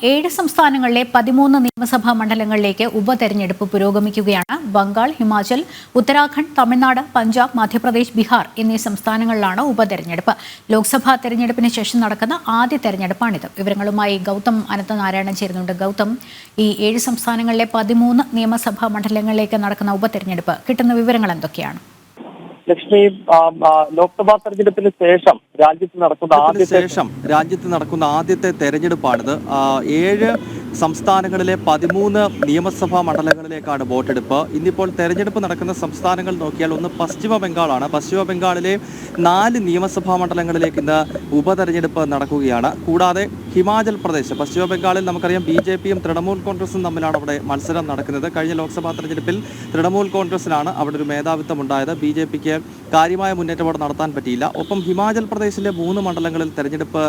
7 സംസ്ഥാനങ്ങളിലെ 13 നിയമസഭാ മണ്ഡലങ്ങളിലേക്ക് ഉപതെരഞ്ഞെടുപ്പ് പുരോഗമിക്കുകയാണ്. ബംഗാൾ, ഹിമാചൽ, ഉത്തരാഖണ്ഡ്, തമിഴ്നാട്, പഞ്ചാബ്, മധ്യപ്രദേശ്, ബീഹാർ എന്നീ സംസ്ഥാനങ്ങളിലാണ് ഉപതെരഞ്ഞെടുപ്പ്. ലോക്സഭാ തെരഞ്ഞെടുപ്പിന് ശേഷം നടക്കുന്ന ആദ്യ തെരഞ്ഞെടുപ്പാണിത്. വിവരങ്ങളുമായി ഗൗതം അനന്തനാരായണൻ ചേരുന്നുണ്ട്. ഗൗതം, ഈ 7 സംസ്ഥാനങ്ങളിലെ 13 നിയമസഭാ മണ്ഡലങ്ങളിലേക്ക് നടക്കുന്ന ഉപതെരഞ്ഞെടുപ്പ് കിട്ടുന്ന വിവരങ്ങൾ എന്തൊക്കെയാണ്? ലക്ഷ്മി, ലോക്സഭാ തെരഞ്ഞെടുപ്പിന് ശേഷം രാജ്യത്ത് നടക്കുന്ന ആദ്യത്തെ തെരഞ്ഞെടുപ്പാണിത്. 7 സംസ്ഥാനങ്ങളിലെ 13 നിയമസഭാ മണ്ഡലങ്ങളിലേക്കാണ് വോട്ടെടുപ്പ്. ഇന്നിപ്പോൾ തെരഞ്ഞെടുപ്പ് നടക്കുന്ന സംസ്ഥാനങ്ങൾ നോക്കിയാൽ ഒന്ന് പശ്ചിമ ബംഗാളാണ്. പശ്ചിമ ബംഗാളിലെ 4 നിയമസഭാ മണ്ഡലങ്ങളിലേക്ക് ഇന്ന് ഉപതെരഞ്ഞെടുപ്പ് നടക്കുകയാണ്. കൂടാതെ ഹിമാചൽ പ്രദേശ്, പശ്ചിമ ബംഗാളിൽ നമുക്കറിയാം BJPയും തൃണമൂൽ കോൺഗ്രസും തമ്മിലാണ് അവിടെ മത്സരം നടക്കുന്നത്. കഴിഞ്ഞ ലോക്സഭാ തെരഞ്ഞെടുപ്പിൽ തൃണമൂൽ കോൺഗ്രസിനാണ് അവിടെ ഒരു മേധാവിത്വം ഉണ്ടായത്. BJPക്ക് കാര്യമായ മുന്നേറ്റം അവിടെ നടത്താൻ പറ്റിയില്ല. ഒപ്പം ഹിമാചൽ പ്രദേശിലെ 3 മണ്ഡലങ്ങളിൽ തെരഞ്ഞെടുപ്പ്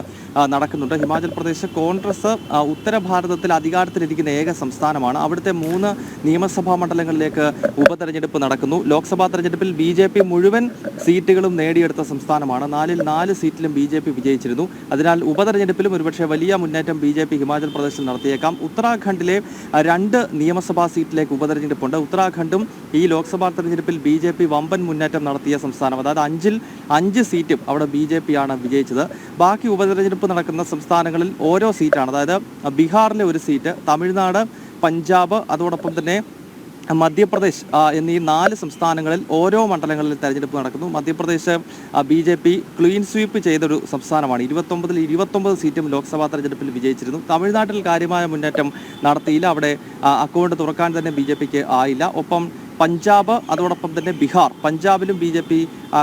നടക്കുന്നുണ്ട്. ഹിമാചൽ പ്രദേശ് കോൺഗ്രസ് ഉത്തര ഭാരതത്തിൽ അധികാരത്തിലിരിക്കുന്ന ഏക സംസ്ഥാനമാണ്. അവിടുത്തെ 3 നിയമസഭാ മണ്ഡലങ്ങളിലേക്ക് ഉപതെരഞ്ഞെടുപ്പ് നടക്കുന്നു. ലോക്സഭാ തെരഞ്ഞെടുപ്പിൽ BJP മുഴുവൻ സീറ്റുകളും നേടിയെടുത്ത സംസ്ഥാനമാണ്. 4-ൽ 4 സീറ്റിലും BJP വിജയിച്ചിരുന്നു. അതിനാൽ ഉപതെരഞ്ഞെടുപ്പിലും ഒരുപക്ഷെ വലിയ മുന്നേറ്റം BJP ഹിമാചൽ പ്രദേശിൽ നടത്തിയേക്കാം. ഉത്തരാഖണ്ഡിലെ 2 നിയമസഭാ സീറ്റിലേക്ക് ഉപതെരഞ്ഞെടുപ്പുണ്ട്. ഉത്തരാഖണ്ഡും ഈ ലോക്സഭാ തെരഞ്ഞെടുപ്പിൽ BJP വമ്പൻ മുന്നേറ്റം നടത്തിയ സംസ്ഥാനം. അതായത് 5-ൽ 5 സീറ്റും അവിടെ BJP ആണ് വിജയിച്ചത്. ബാക്കി ഉപതെരഞ്ഞെടുപ്പ് നടക്കുന്ന സംസ്ഥാനങ്ങളിൽ ഓരോ സീറ്റാണ്. അതായത് ബീഹാറിലെ 1 സീറ്റ്, തമിഴ്നാട്, പഞ്ചാബ്, അതോടൊപ്പം തന്നെ മധ്യപ്രദേശ് എന്നീ 4 സംസ്ഥാനങ്ങളിൽ ഓരോ മണ്ഡലങ്ങളിൽ തെരഞ്ഞെടുപ്പ് നടക്കുന്നു. മധ്യപ്രദേശ് BJP ക്ലീൻ സ്വീപ്പ് ചെയ്തൊരു സംസ്ഥാനമാണ്. 29-ൽ 29 സീറ്റും ലോക്സഭാ തെരഞ്ഞെടുപ്പിൽ വിജയിച്ചിരുന്നു. തമിഴ്നാട്ടിൽ കാര്യമായ മുന്നേറ്റം നടത്തിയില്ല. അവിടെ അക്കൗണ്ട് തുറക്കാൻ തന്നെ BJPക്ക് ആയില്ല. ഒപ്പം പഞ്ചാബ്, അതോടൊപ്പം തന്നെ ബീഹാർ, പഞ്ചാബിലും BJP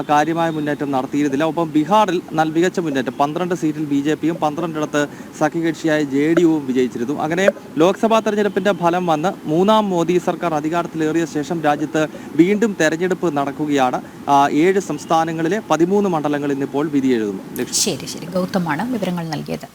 കാര്യമായ മുന്നേറ്റം നടത്തിയിരുന്നില്ല. ഒപ്പം ബീഹാറിൽ മികച്ച മുന്നേറ്റം, 12 സീറ്റിൽ BJPയും 12 സഖ്യകക്ഷിയായ JDUവും വിജയിച്ചിരുന്നു. അങ്ങനെ ലോക്സഭാ തെരഞ്ഞെടുപ്പിന്റെ ഫലം വന്ന് 3ാം മോദി സർക്കാർ അധികാരത്തിലേറിയ ശേഷം രാജ്യത്ത് വീണ്ടും തെരഞ്ഞെടുപ്പ് നടക്കുകയാണ്. 7 സംസ്ഥാനങ്ങളിലെ 13 മണ്ഡലങ്ങളിൽ ഇന്നിപ്പോൾ വിധിയെഴുതുന്നു. ശരി, ഗൗതമാണ് വിവരങ്ങൾ നൽകിയത്.